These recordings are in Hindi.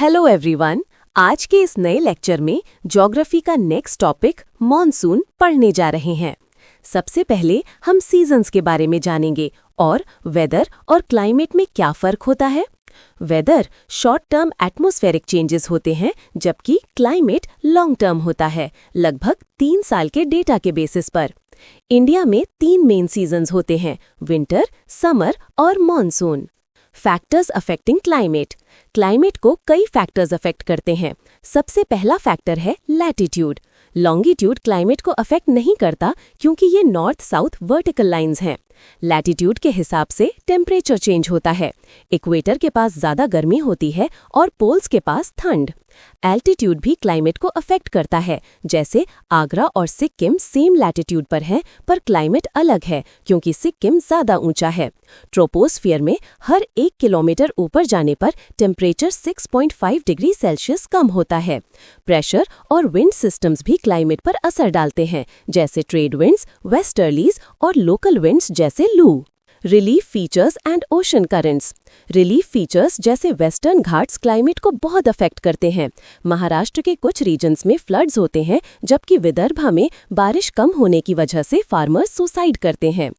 Hello everyone. आज के इस नए लेक्चर में ज्योग्राफी का नेक्स्ट टॉपिक मॉनसून पढ़ने जा रहे हैं। सबसे पहले हम सीजन्स के बारे में जानेंगे और वेदर और क्लाइमेट में क्या फ़र्क होता है। Weather short term atmospheric changes होते हैं, जबकि क्लाइमेट लॉन्ग टर्म होता है, लगभग 3 साल के डेटा के बेसिस पर। इंडिया में 3 मेन सीजन्स होते हैं, विंटर, समर और monsoon. Factors affecting climate. Climate को कई फैक्टर्स अफेक्ट करते हैं। सबसे पहला फैक्टर है लैटिट्यूड। लॉन्गिट्यूड क्लाइमेट को अफेक्ट नहीं करता क्योंकि ये नॉर्थ साउथ वर्टिकल लाइंस हैं। लैटिट्यूड के हिसाब से टेम्परेचर चेंज होता है। इक्वेटर के पास ज़्यादा गर्मी होती है और पोल्स के पास ठंड। एल्टीट्यूड भी क्लाइमेट को अफेक्ट करता है, जैसे आगरा और सिक्किम सेम लैटिट्यूड पर हैं, पर क्लाइमेट अलग है क्योंकि सिक्किम ज़्यादा ऊंचा है। ट्रोपोस्फियर में हर 1 किलोमीटर ऊपर जाने पर टेम्परेचर 6.5 डिग्री सेल्सियस कम होता है। प्रेशर और विंड सिस्टम्स भी क्लाइमेट पर असर डालते हैं, जैसे ट्रेड विंड्स, वेस्टर्लीज और लोकल विंड्स जैसे लू। Relief features and ocean currents. Relief features जैसे वेस्टर्न घाट्स क्लाइमेट को बहुत अफेक्ट करते हैं। महाराष्ट्र के कुछ रीजन्स में फ्लड्स होते हैं, जबकि विदर्भा में बारिश कम होने की वजह से फार्मर्स सुसाइड करते हैं।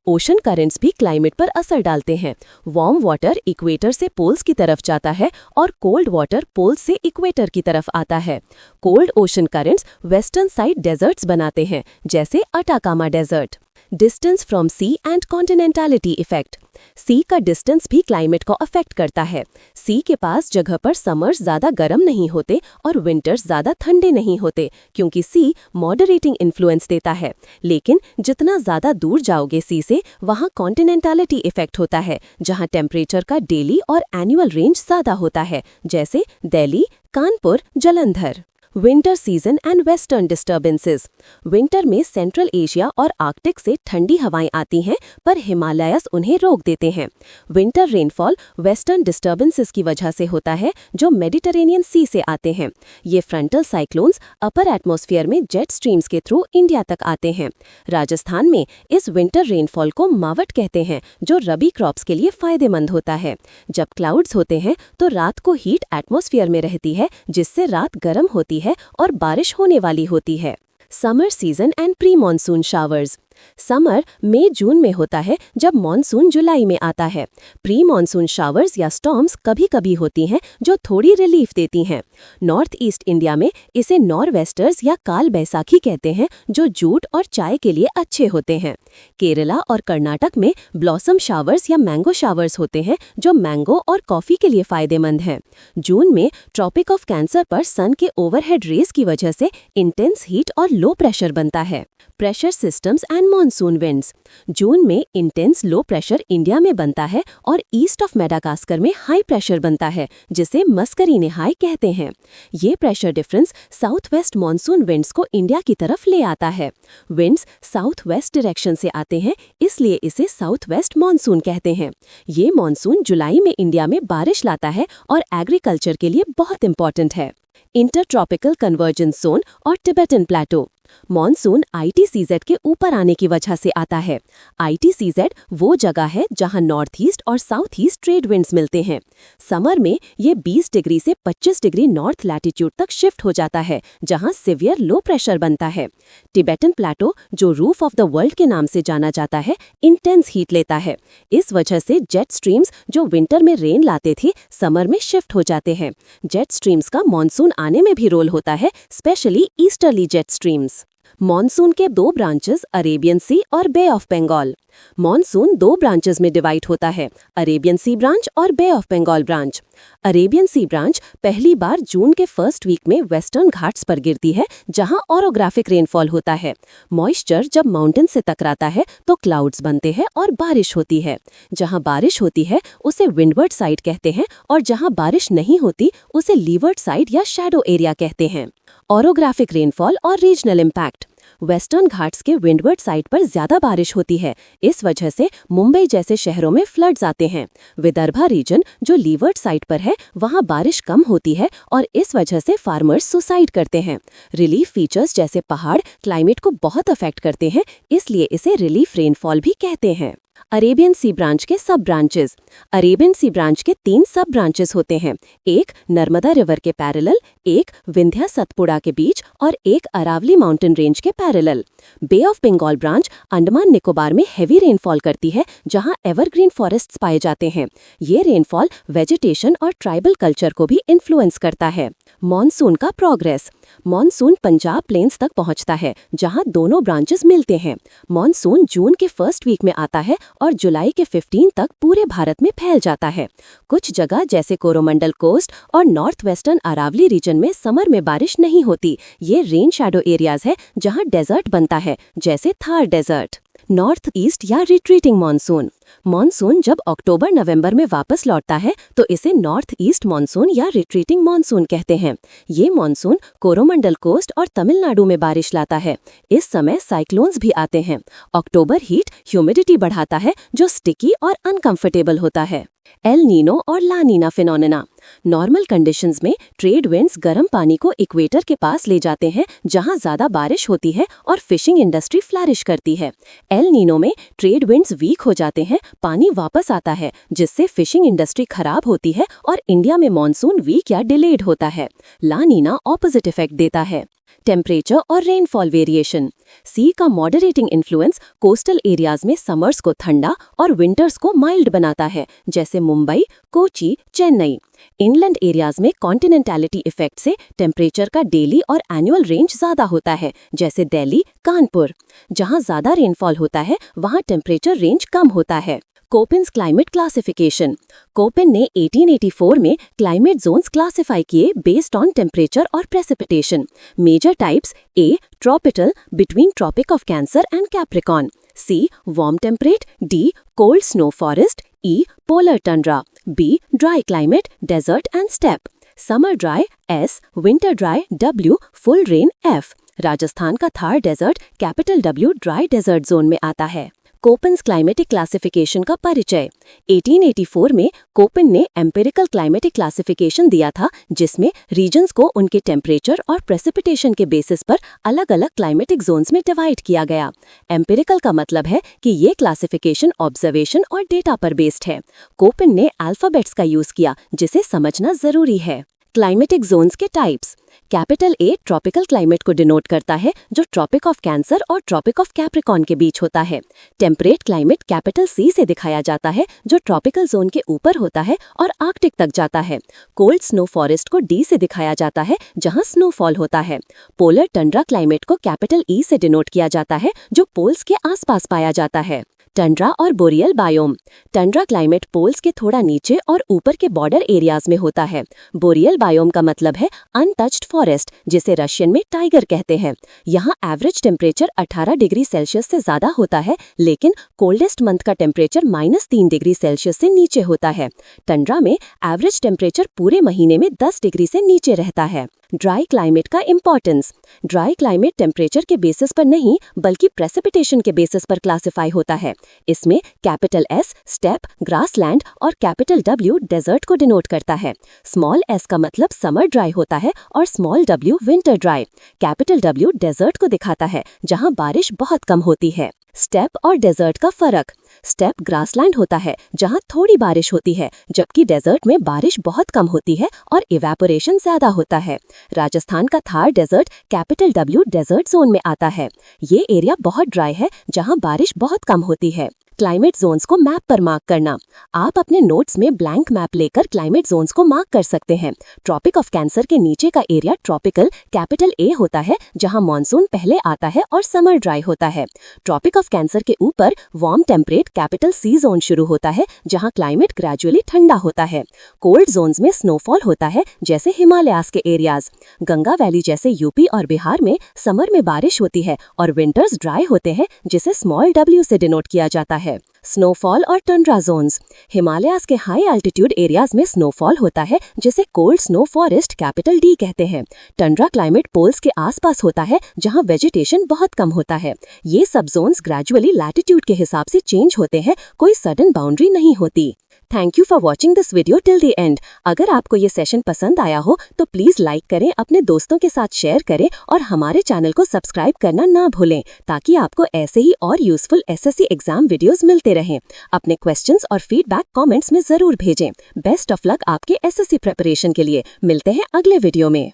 ओशन करंट्स भी क्लाइमेट पर असर डालते हैं। वार्म वाटर इक्वेटर से पोल्स की तरफ जाता है और कोल्ड वाटर पोल्स से इक्वेटर की तरफ आता है। Cold ocean currents western side deserts बनाते हैं, जैसे Atacama desert. Distance from sea and continentality effect. Sea का डिस्टेंस भी क्लाइमेट को अफेक्ट करता है। सी के पास जगह पर समर्स ज़्यादा गर्म नहीं होते और विंटर्स ज़्यादा ठंडे नहीं होते, क्योंकि सी मॉडरेटिंग इन्फ्लुएंस देता है। लेकिन जितना ज़्यादा दूर जाओगे सी से, वहाँ कॉन्टिनेंटलिटी इफेक्ट होता है, जहाँ टेम्परेचर का डेली और एनुअल रेंज ज़्यादा होता है, जैसे Delhi, Kanpur, Jalandhar. Winter season and western disturbances. Winter में सेंट्रल एशिया और आर्कटिक से ठंडी हवाएं आती हैं, पर हिमालयस उन्हें रोक देते हैं। विंटर रेनफॉल वेस्टर्न डिस्टर्बेंसेस की वजह से होता है, जो मेडिटरेनियन सी से आते हैं। ये फ्रंटल साइक्लोन्स अपर एटमॉस्फेयर में जेट स्ट्रीम्स के थ्रू इंडिया तक आते हैं। राजस्थान में इस विंटर रेनफॉल को मावट कहते हैं, जो रबी क्रॉप्स के लिए फायदेमंद होता है। जब क्लाउड्स होते हैं तो रात को हीट एटमॉस्फेयर में रहती है, जिससे रात गर्म होती है और बारिश होने वाली होती है। Summer season and pre monsoon showers. Summer May June में होता है, जब मॉनसून जुलाई में आता है। प्री मॉनसून शावर्स या स्टॉर्म्स कभी कभी होती हैं, जो थोड़ी रिलीफ देती हैं। नॉर्थ ईस्ट इंडिया में इसे नॉरवेस्टर्स या काल बैसाखी कहते हैं, जो जूट और चाय के लिए अच्छे होते हैं। केरला और कर्नाटक में ब्लॉसम शावर्स या मैंगो शावर्स होते हैं, जो मैंगो और कॉफी के लिए फायदेमंद हैं। जून में ट्रॉपिक ऑफ कैंसर पर सन के ओवरहेड रेज की वजह से इंटेंस हीट और लो प्रेशर बनता है। Pressure systems and monsoon winds. June में इंटेंस लो प्रेशर इंडिया में बनता है और ईस्ट ऑफ मेडागास्कर में हाई प्रेशर बनता है, जिसे मस्करीने हाई कहते हैं। ये pressure difference south west monsoon winds को इंडिया की तरफ ले आता है। विंड्स साउथ वेस्ट डायरेक्शन से आते हैं, इसलिए इसे साउथ वेस्ट मॉनसून कहते हैं। ये मॉनसून जुलाई में इंडिया में बारिश लाता है और एग्रीकल्चर के लिए बहुत इंपॉर्टेंट है। इंटर ट्रॉपिकल कन्वर्जेंस जोन और टिबेटन प्लेटो। मॉनसून ITCZ के ऊपर आने की वजह से आता है। ITCZ वो जगह है जहां नॉर्थ ईस्ट और साउथ ईस्ट ट्रेड विंड्स मिलते हैं। समर में ये 20 डिग्री से 25 डिग्री नॉर्थ लैटिट्यूड तक शिफ्ट हो जाता है, जहां सिवियर लो प्रेशर बनता है। टिबेटन प्लेटो, जो रूफ ऑफ द वर्ल्ड के नाम से जाना जाता है, इंटेंस हीट लेता है। इस वजह से जेट स्ट्रीम्स, जो विंटर में रेन लाते थे, समर में शिफ्ट हो जाते हैं। जेट स्ट्रीम्स का मॉनसून आने में भी रोल होता है, especially easterly jet streams. Monsoon के 2 ब्रांचेस अरेबियन सी और bay of Bengal. Monsoon 2 branches में डिवाइड होता है, अरेबियन सी ब्रांच और bay of Bengal branch. Arabian sea branch पहली बार जून के फर्स्ट वीक में वेस्टर्न घाट्स पर गिरती है, जहां ओरोग्राफिक रेनफॉल होता है। मॉइस्चर जब माउंटेन से टकराता है तो क्लाउड्स बनते हैं और बारिश होती है। जहां बारिश होती है उसे विंडवर्ड साइड कहते हैं, और जहां बारिश नहीं होती उसे लीवर्ड साइड या शैडो एरिया कहते हैं। ओरोग्राफिक रेनफॉल और रीजनल इम्पैक्ट। वेस्टर्न घाट्स के विंडवर्ड साइड पर ज्यादा बारिश होती है, इस वजह से मुंबई जैसे शहरों में फ्लड्स आते हैं। विदर्भा रीजन, जो लीवर्ड साइड पर है, वहां बारिश कम होती है और इस वजह से फार्मर्स सुसाइड करते हैं। रिलीफ फीचर्स जैसे पहाड़ क्लाइमेट को बहुत अफेक्ट करते हैं, इसलिए इसे रिलीफ रेनफॉल भी कहते हैं। अरेबियन सी ब्रांच के सब ब्रांचेस। अरेबियन सी ब्रांच के 3 सब ब्रांचेस होते हैं, एक नर्मदा रिवर के पैरेलल, एक विंध्या सतपुड़ा के बीच और एक अरावली माउंटेन रेंज के parallel. Bay of Bengal branch Andaman Nicobar में हेवी रेनफॉल करती है, जहां एवरग्रीन फॉरेस्ट्स पाए जाते हैं। ये रेनफॉल वेजिटेशन और ट्राइबल कल्चर को भी इन्फ्लुएंस करता है। मॉनसून का प्रोग्रेस। मॉनसून पंजाब प्लेन्स तक पहुंचता है, जहां दोनों ब्रांचेस मिलते हैं। मॉनसून जून के फर्स्ट वीक में आता है और जुलाई के 15 तक पूरे भारत में फैल जाता है। कुछ जगह जैसे कोरोमंडल कोस्ट और नॉर्थ वेस्टर्न अरावली रीजन में समर में बारिश नहीं होती। ये रेन शैडो एरियाज है जहां डेजर्ट बनता है, जैसे थार डेजर्ट। नॉर्थ ईस्ट या रिट्रीटिंग मॉनसून। मॉनसून जब अक्टूबर नवंबर में वापस लौटता है तो इसे नॉर्थ ईस्ट मॉनसून या रिट्रीटिंग मॉनसून कहते हैं। ये मॉनसून कोरोमंडल कोस्ट और तमिलनाडु में बारिश लाता है। इस समय साइक्लोन्स भी आते हैं। अक्टूबर हीट ह्यूमिडिटी बढ़ाता है, जो स्टिकी और अनकंफर्टेबल होता है। एल नीनो और ला नीना फिनोमेना। नॉर्मल कंडीशंस में ट्रेड विंड्स गर्म पानी को इक्वेटर के पास ले जाते हैं, जहां ज्यादा बारिश होती है और फिशिंग इंडस्ट्री फ्लरिश करती है। एल नीनो में ट्रेड विंड्स वीक हो जाते हैं, पानी वापस आता है, जिससे फिशिंग इंडस्ट्री खराब होती है और इंडिया में मॉनसून वीक या डिलेड होता है। ला नीना ऑपोजिट इफेक्ट देता है। टेम्परेचर और रेनफॉल वेरिएशन। सी का मॉडरेटिंग इन्फ्लुएंस कोस्टल एरियाज में समर्स को ठंडा और विंटर्स को माइल्ड बनाता है, जैसे मुंबई, कोची, चेन्नई। इनलैंड एरियाज में कॉन्टिनेंटैलिटी इफेक्ट से टेम्परेचर का डेली और एनुअल रेंज ज्यादा होता है, जैसे दिल्ली, कानपुर। जहां ज्यादा रेनफॉल होता है वहां टेम्परेचर रेंज कम होता है। कोपिन्स क्लाइमेट क्लासिफिकेशन। कोपिन ने 1884 में क्लाइमेट जोन्स क्लासिफाई किए बेस्ड ऑन टेम्परेचर और precipitation. Major types: A tropical between Tropic of Cancer and Capricorn, C warm temperate, D cold snow forest, E polar tundra, B dry climate desert and steppe. Summer dry S, winter dry W, full rain F. Rajasthan का Thar desert capital W dry desert zone में आता है। कोपिन्स क्लाइमेटिक क्लासिफिकेशन का परिचय। 1884 में कोपिन ने एम्पिरिकल क्लाइमेटिक क्लासिफिकेशन दिया था, जिसमें रीजन्स को उनके टेम्परेचर और प्रेसिपिटेशन के बेसिस पर अलग अलग क्लाइमेटिक जोन्स में डिवाइड किया गया। एम्पिरिकल का मतलब है कि ये क्लासिफिकेशन ऑब्जर्वेशन और डेटा पर बेस्ड है। कोपिन ने अल्फाबेट्स का यूज किया, जिसे समझना जरूरी है। क्लाइमेटिक जोन्स के types. Capital A tropical climate को डिनोट करता है, जो ट्रॉपिक ऑफ कैंसर और ट्रॉपिक ऑफ कैप्रिकॉन के बीच होता है। टेम्परेट क्लाइमेट कैपिटल सी से दिखाया जाता है, जो ट्रॉपिकल जोन के ऊपर होता है और आर्कटिक तक जाता है। कोल्ड स्नो फॉरेस्ट को डी से दिखाया जाता है, जहां स्नोफॉल होता है। पोलर टंड्रा क्लाइमेट को कैपिटल ई से डिनोट किया जाता है, जो पोल्स के आसपास पाया जाता है। टंड्रा और boreal biome. Tundra climate poles के थोड़ा नीचे और ऊपर के बॉर्डर एरियाज में होता है। बोरियल बायोम का मतलब है अनटच्ड फॉरेस्ट, जिसे रशियन में टाइगर कहते हैं। यहाँ एवरेज टेम्परेचर 18 डिग्री सेल्सियस से ज्यादा होता है, लेकिन कोल्डेस्ट मंथ का टेम्परेचर -3 डिग्री सेल्सियस से नीचे होता है। टंड्रा में एवरेज टेम्परेचर पूरे महीने में 10 डिग्री से नीचे रहता है। ड्राई क्लाइमेट का इंपॉर्टेंस। ड्राई क्लाइमेट टेम्परेचर के बेसिस पर नहीं, बल्कि प्रेसिपिटेशन के बेसिस पर क्लासिफाई होता है। इसमें कैपिटल एस स्टेप, ग्रासलैंड और कैपिटल डब्ल्यू डेजर्ट को डिनोट करता है। स्मॉल एस का मतलब समर ड्राई होता है और small W winter dry. Capital W desert को दिखाता है, जहां बारिश बहुत कम होती है। स्टेप और डेजर्ट का फर्क। स्टेप ग्रासलैंड होता है, जहां थोड़ी बारिश होती है, जबकि डेजर्ट में बारिश बहुत कम होती है और इवेपोरेशन ज्यादा होता है। राजस्थान का Thar desert capital W desert zone में आता है। ये एरिया बहुत ड्राई है, जहां बारिश बहुत कम होती है। क्लाइमेट जोन्स को मैप पर मार्क करना। आप अपने नोट्स में ब्लैंक मैप लेकर क्लाइमेट जोन्स को मार्क कर सकते हैं। ट्रॉपिक ऑफ कैंसर के नीचे का एरिया ट्रॉपिकल कैपिटल ए होता है, जहां मॉनसून पहले आता है और समर ड्राई होता है। ट्रॉपिक ऑफ कैंसर के ऊपर warm temperate capital C zone शुरू होता है, जहां क्लाइमेट ग्रेजुअली ठंडा होता है। कोल्ड जोन्स में स्नोफॉल होता है, जैसे हिमालयास के एरियाज। गंगा वैली जैसे यूपी और बिहार में समर में बारिश होती है और विंटर्स ड्राई होते हैं, जिसे स्मॉल डब्ल्यू से डिनोट किया जाता है। स्नोफॉल और टंड्रा जोन्स। हिमालयास के हाई एल्टीट्यूड एरियाज में स्नोफॉल होता है, जिसे cold snow forest capital D कहते हैं। टंड्रा क्लाइमेट पोल्स के आसपास होता है, जहां वेजिटेशन बहुत कम होता है। ये सब जोन्स ग्रेजुअली लैटिट्यूड के हिसाब से चेंज होते हैं, कोई सडन बाउंड्री नहीं होती। Thank you for watching this video till the end. अगर आपको ये सेशन पसंद आया हो तो प्लीज लाइक करें, अपने दोस्तों के साथ शेयर करें और हमारे चैनल को सब्सक्राइब करना ना भूलें, ताकि आपको ऐसे ही और यूजफुल एसएससी एग्जाम वीडियोस मिलते पढ़ते रहें। अपने क्वेश्चंस और फीडबैक कमेंट्स में जरूर भेजें। बेस्ट ऑफ लक आपके एसएससी प्रिपरेशन के लिए। मिलते हैं अगले वीडियो में।